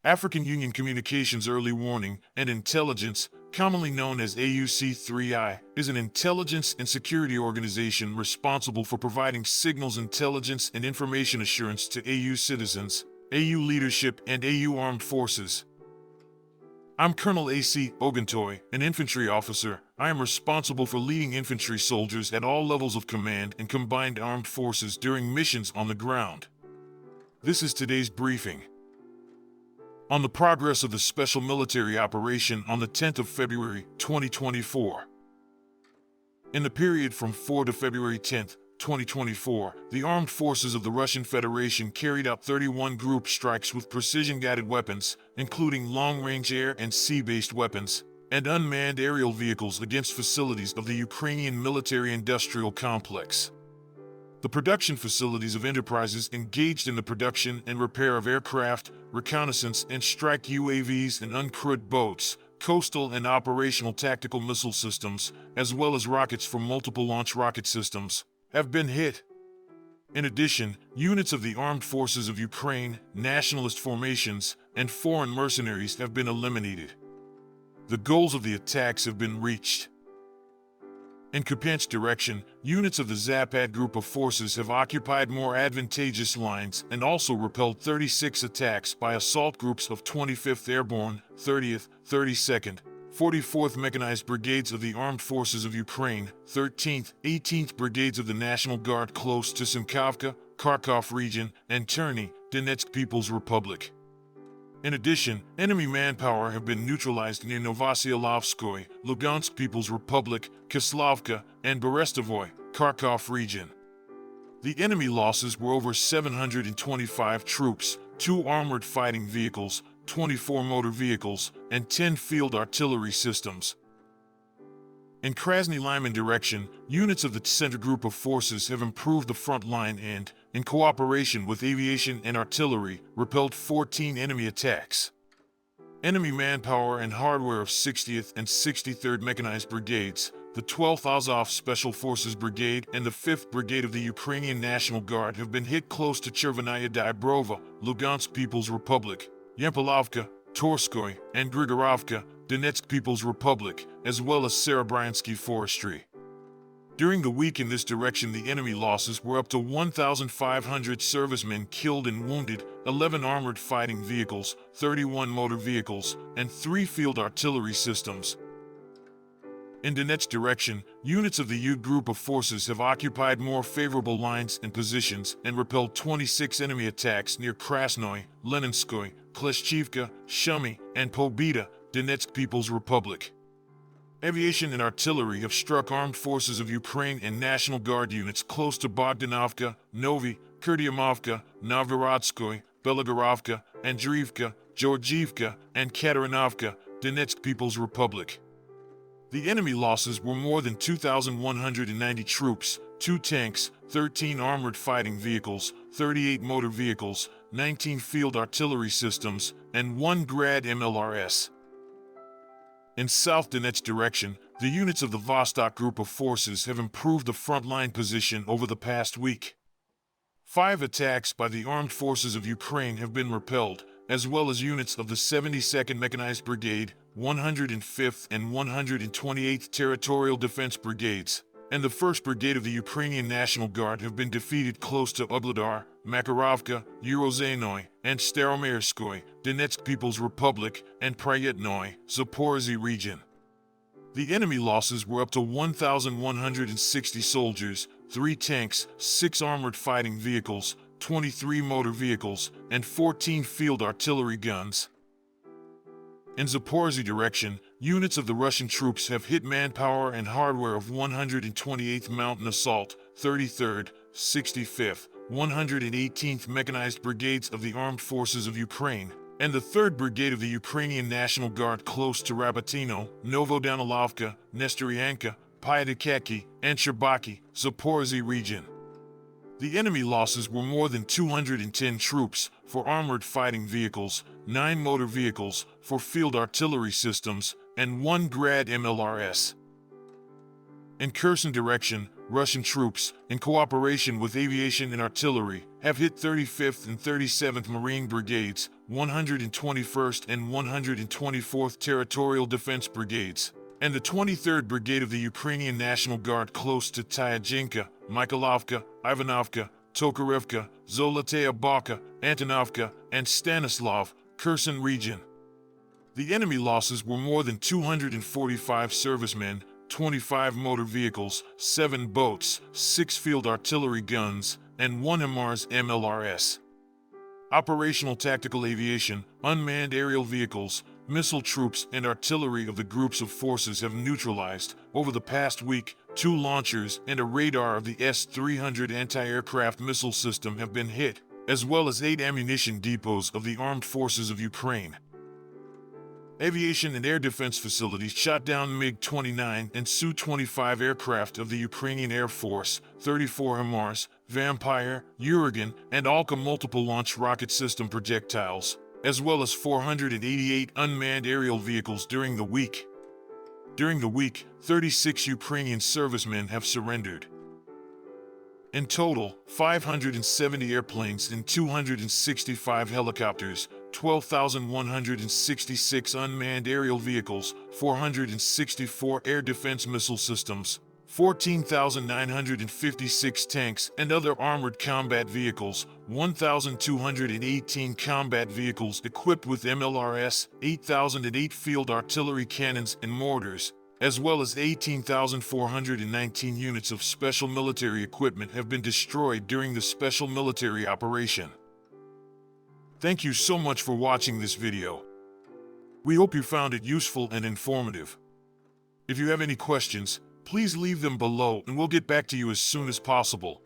African Union Communications Early Warning and Intelligence, commonly known as AUC3I, is an intelligence and security organization responsible for providing signals intelligence and information assurance to AU citizens, AU leadership, and AU armed forces. I'm Colonel A.C. Oguntoye, an infantry officer. I am responsible for leading infantry soldiers at all levels of command and combined armed forces during missions on the ground. This is today's briefing. On the progress of the special military operation on the 10th of February, 2024. In the period from 4 to February 10th, 2024, the armed forces of the Russian Federation carried out 31 group strikes with precision-guided weapons, including long-range air and sea-based weapons, and unmanned aerial vehicles against facilities of the Ukrainian military-industrial complex. The production facilities of enterprises engaged in the production and repair of aircraft, reconnaissance and strike UAVs and uncrewed boats, coastal and operational tactical missile systems, as well as rockets from multiple launch rocket systems, have been hit. In addition, units of the armed forces of Ukraine, nationalist formations, and foreign mercenaries have been eliminated. The goals of the attacks have been reached. In Kupyansk direction, units of the Zapad group of forces have occupied more advantageous lines and also repelled 36 attacks by assault groups of 25th Airborne, 30th, 32nd, 44th Mechanized Brigades of the Armed Forces of Ukraine, 13th, 18th Brigades of the National Guard close to Simkavka, Kharkov region, and Terny, Donetsk People's Republic. In addition, enemy manpower have been neutralized near Novosielovskoye, Lugansk People's Republic, Kislavka, and Berestovoy, Kharkov region. The enemy losses were over 725 troops, 2 armored fighting vehicles, 24 motor vehicles, and 10 field artillery systems. In Krasny Liman direction, units of the Tsentr group of forces have improved the front line and, in cooperation with aviation and artillery, repelled 14 enemy attacks. Enemy manpower and hardware of 60th and 63rd Mechanized Brigades, the 12th Azov Special Forces Brigade, and the 5th Brigade of the Ukrainian National Guard have been hit close to Chervenaya Dyabrova, Lugansk People's Republic, Yampilovka, Torskoy, and Grigorovka, Donetsk People's Republic, as well as Serebryansky Forestry. During the week in this direction, the enemy losses were up to 1,500 servicemen killed and wounded, 11 armored fighting vehicles, 31 motor vehicles, and 3 field artillery systems. In Donetsk direction, units of the U group of forces have occupied more favorable lines and positions and repelled 26 enemy attacks near Krasnoye, Leninskoye, Kleshchivka, Shumy, and Pobeda, Donetsk People's Republic. Aviation and artillery have struck armed forces of Ukraine and National Guard units close to Bogdanovka, Novy, Kurdiamovka, Novgorodskoye, Belagorovka, Andriivka, Georgiivka, and Katerinovka, Donetsk People's Republic. The enemy losses were more than 2,190 troops, 2 tanks, 13 armored fighting vehicles, 38 motor vehicles, 19 field artillery systems, and 1 Grad MLRS. In South Donetsk direction, the units of the Vostok group of forces have improved the frontline position over the past week. 5 attacks by the armed forces of Ukraine have been repelled, as well as units of the 72nd Mechanized Brigade, 105th and 128th Territorial Defense Brigades, and the 1st Brigade of the Ukrainian National Guard have been defeated close to Ugledar, Makarovka, Urozhenoye, and Staromerskoye, Donetsk People's Republic, and Pryetnoye, Zaporizhzhia region. The enemy losses were up to 1,160 soldiers, 3 tanks, 6 armored fighting vehicles, 23 motor vehicles, and 14 field artillery guns. In Zaporizhzhia direction, units of the Russian troops have hit manpower and hardware of 128th Mountain Assault, 33rd, 65th, 118th Mechanized Brigades of the Armed Forces of Ukraine, and the 3rd Brigade of the Ukrainian National Guard close to Rabatino, Novodanilovka, Nestoryanka, Pyatykaki, and Sherbaki, Zaporizhzhia region. The enemy losses were more than 210 troops, 4 armored fighting vehicles, 9 motor vehicles, 4 field artillery systems, and 1 Grad MLRS. In Kherson direction, Russian troops, in cooperation with aviation and artillery, have hit 35th and 37th Marine Brigades, 121st and 124th Territorial Defense Brigades, and the 23rd Brigade of the Ukrainian National Guard close to Tyazhinka, Mykolovka, Ivanovka, Tokarevka, Zolotea Baka, Antonovka, and Stanislav, Kherson region. The enemy losses were more than 245 servicemen, 25 motor vehicles, 7 boats, 6 field artillery guns, and 1 HIMARS MLRS. Operational tactical aviation, unmanned aerial vehicles, missile troops, and artillery of the groups of forces have neutralized, over the past week, 2 launchers and a radar of the S-300 anti-aircraft missile system have been hit, as well as 8 ammunition depots of the armed forces of Ukraine. Aviation and air defense facilities shot down MiG-29 and Su-25 aircraft of the Ukrainian Air Force, 34 HIMARS, Vampire, Uragan, and Alka multiple launch rocket system projectiles, as well as 488 unmanned aerial vehicles during the week. During the week, 36 Ukrainian servicemen have surrendered. In total, 570 airplanes and 265 helicopters, 12,166 unmanned aerial vehicles, 464 air defense missile systems, 14,956 tanks and other armored combat vehicles, 1,218 combat vehicles equipped with MLRS, 8,008 field artillery cannons and mortars, as well as 18,419 units of special military equipment have been destroyed during the special military operation. Thank you so much for watching this video. We hope you found it useful and informative. If you have any questions, please leave them below and we'll get back to you as soon as possible.